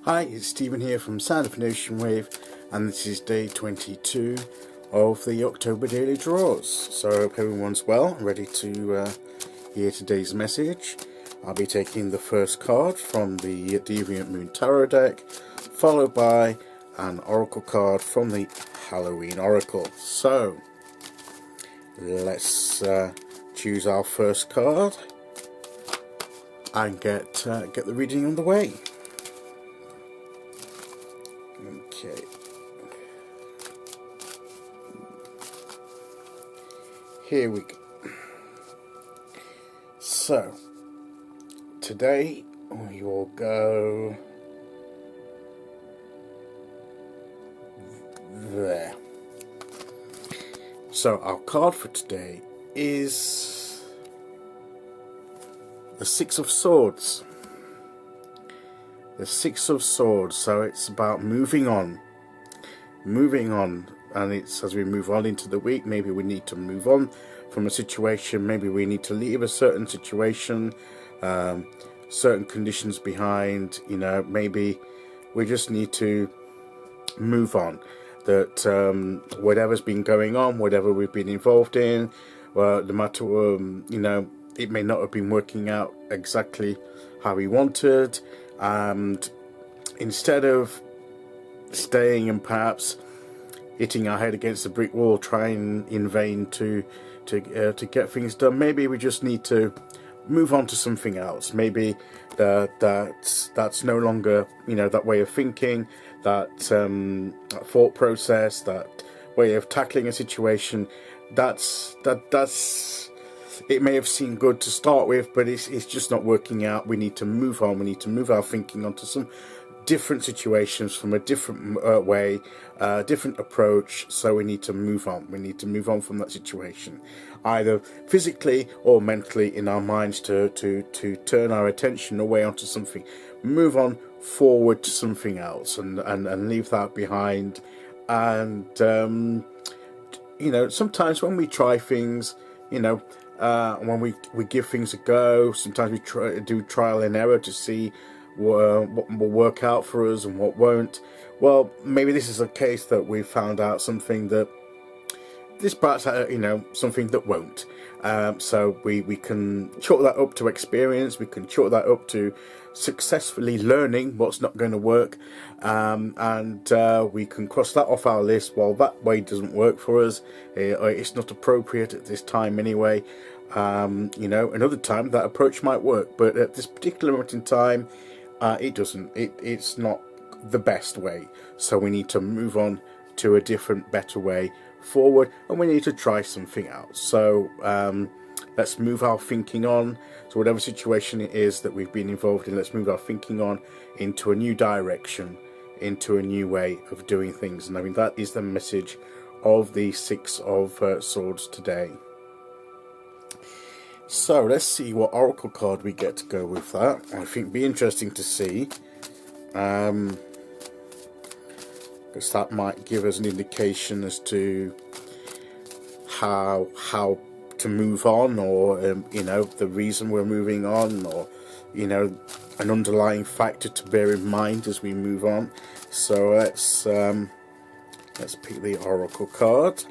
Hi, it's Stephen here from Sound of an Ocean Wave, and this is day 22 of the October Daily Draws. So I hope everyone's well and ready to hear today's message. I'll be taking the first card from the Deviant Moon Tarot deck, followed by an Oracle card from the Halloween Oracle. So let's choose our first card and get the reading on the way. Okay. Here we go. So, today we will go there. So, our card for today is the Six of Swords. The Six of Swords, so it's about moving on, and it's as we move on into the week, maybe we need to move on from a situation, maybe we need to leave a certain situation, certain conditions behind, maybe we just need to move on, that whatever's been going on, whatever we've been involved in, well, no matter, it may not have been working out exactly how we wanted, and instead of staying and perhaps hitting our head against the brick wall, trying in vain to get things done, maybe we just need to move on to something else. Maybe that's no longer that way of thinking, that thought process, that way of tackling a situation. That's it may have seemed good to start with, but it's just not working out. We need to move on. We need to move our thinking onto some different situations from a different way, different approach. So we need to move on. We need to move on from that situation, either physically or mentally in our minds, to turn our attention away onto something, move on forward to something else, and leave that behind. And sometimes when we try things, when we give things a go, sometimes we try to do trial and error to see what will work out for us and what won't. Well, maybe this is a case that we've found out something that this perhaps something that won't. So we can chalk that up to experience. We can chalk that up to successfully learning what's not going to work, and we can cross that off our list. Well, that way doesn't work for us. It's not appropriate at this time anyway. Another time that approach might work, but at this particular moment in time, it doesn't. It's not the best way. So we need to move on to a different, better way forward, and we need to try something else. So let's move our thinking on. So whatever situation it is that we've been involved in, let's move our thinking on into a new direction, into a new way of doing things. And I mean, that is the message of the Six of Swords today. So let's see what Oracle card we get to go with that. I think it'd be interesting to see, because that might give us an indication as to how to move on, or the reason we're moving on, or an underlying factor to bear in mind as we move on. So let's pick the Oracle card.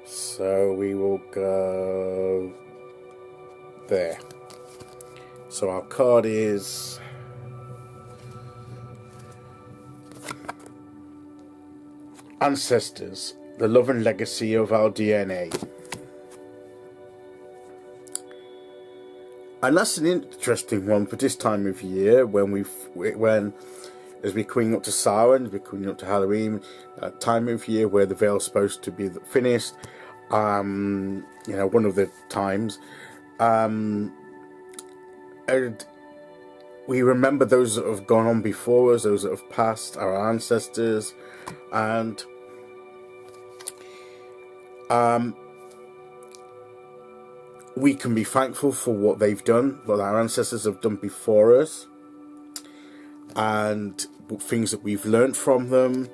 So we will go there. So our card is Ancestors, the love and legacy of our DNA. And that's an interesting one for this time of year, when as we're coming up to Samhain, we're coming up to Halloween, time of year where the veil's supposed to be finished. One of the times, and we remember those that have gone on before us, those that have passed, our ancestors, and we can be thankful for what they've done, what our ancestors have done before us, and things that we've learned from them.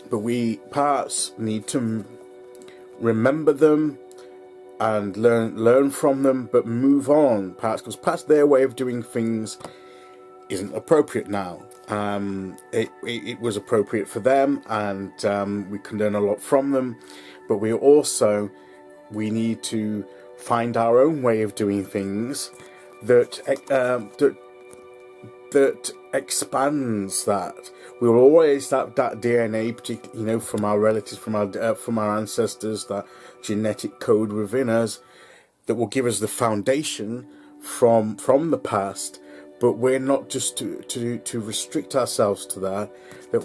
But we perhaps need to remember them and learn from them, but move on, perhaps, because perhaps their way of doing things isn't appropriate now. It was appropriate for them, and we can learn a lot from them, but we need to find our own way of doing things that expands that. We will always have that DNA, particularly, from our relatives, from our ancestors, that genetic code within us that will give us the foundation from the past. But we're not just to restrict ourselves to that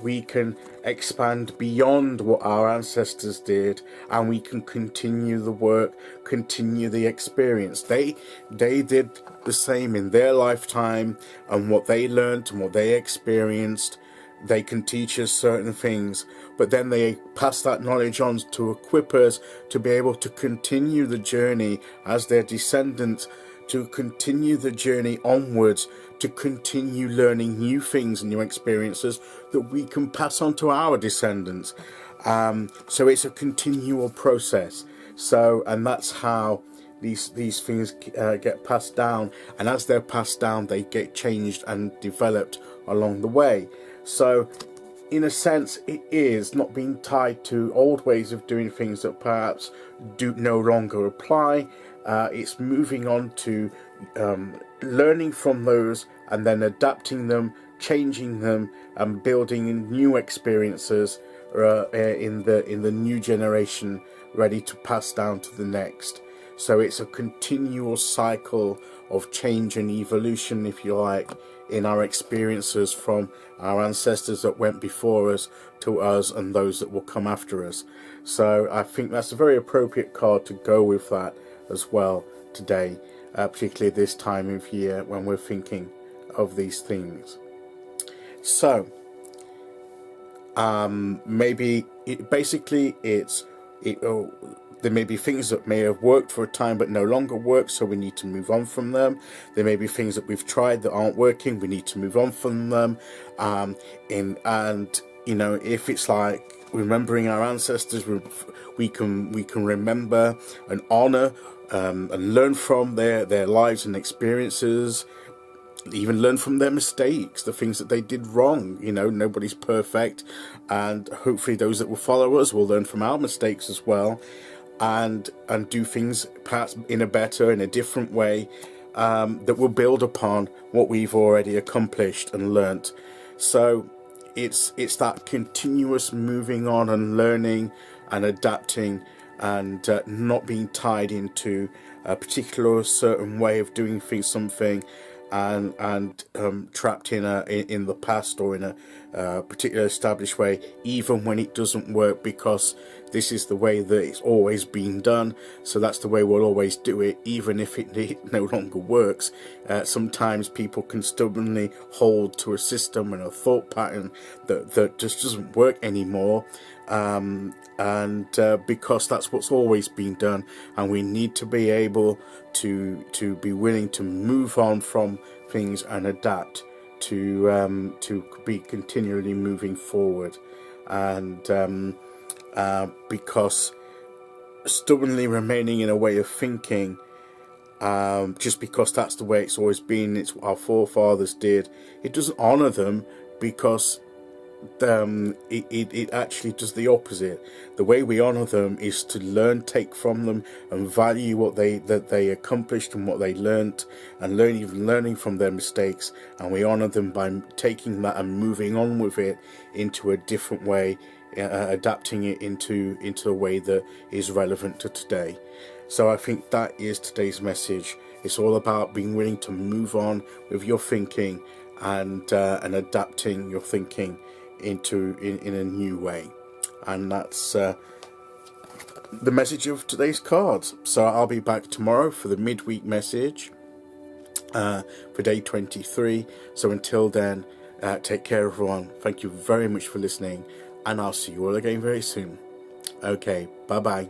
we can expand beyond what our ancestors did, and we can continue the work, continue the experience. They did the same in their lifetime, and what they learned and what they experienced, they can teach us certain things, but then they pass that knowledge on to equip us to be able to continue the journey as their descendants, to continue the journey onwards, to continue learning new things and new experiences that we can pass on to our descendants. So it's a continual process. And that's how these things get passed down. And as they're passed down, they get changed and developed along the way. So in a sense, it is not being tied to old ways of doing things that perhaps do no longer apply. It's moving on to learning from those and then adapting them, changing them, and building new experiences in the new generation, ready to pass down to the next. So it's a continual cycle of change and evolution, if you like, in our experiences from our ancestors that went before us to us and those that will come after us. So I think that's a very appropriate card to go with that as well today, particularly this time of year when we're thinking of these things. So maybe there may be things that may have worked for a time but no longer work, so we need to move on from them. There may be things that we've tried that aren't working, we need to move on from them. If it's like remembering our ancestors, we can remember and honor and learn from their lives and experiences, even learn from their mistakes, the things that they did wrong. Nobody's perfect, and hopefully those that will follow us will learn from our mistakes as well, and do things perhaps in a different way, that will build upon what we've already accomplished and learnt. So it's that continuous moving on and learning and adapting, and not being tied into a particular certain way of doing things, something, and trapped in the past or in a particular established way, even when it doesn't work, because this is the way that it's always been done, so that's the way we'll always do it, even if it no longer works. Sometimes people can stubbornly hold to a system and a thought pattern that just doesn't work anymore, because that's what's always been done, and we need to be able to be willing to move on from things and adapt to be continually moving forward, and because stubbornly remaining in a way of thinking, just because that's the way it's always been, it's what our forefathers did, it doesn't honor them, because it actually does the opposite. The way we honor them is to learn, take from them, and value what they accomplished and what they learnt, and learning from their mistakes, and we honor them by taking that and moving on with it into a different way, adapting it into a way that is relevant to today. So I think that is today's message. It's all about being willing to move on with your thinking, and adapting your thinking in a new way. And that's the message of today's cards. So I'll be back tomorrow for the midweek message for day 23. So until then, take care everyone. Thank you very much for listening, and I'll see you all again very soon. Okay, bye bye.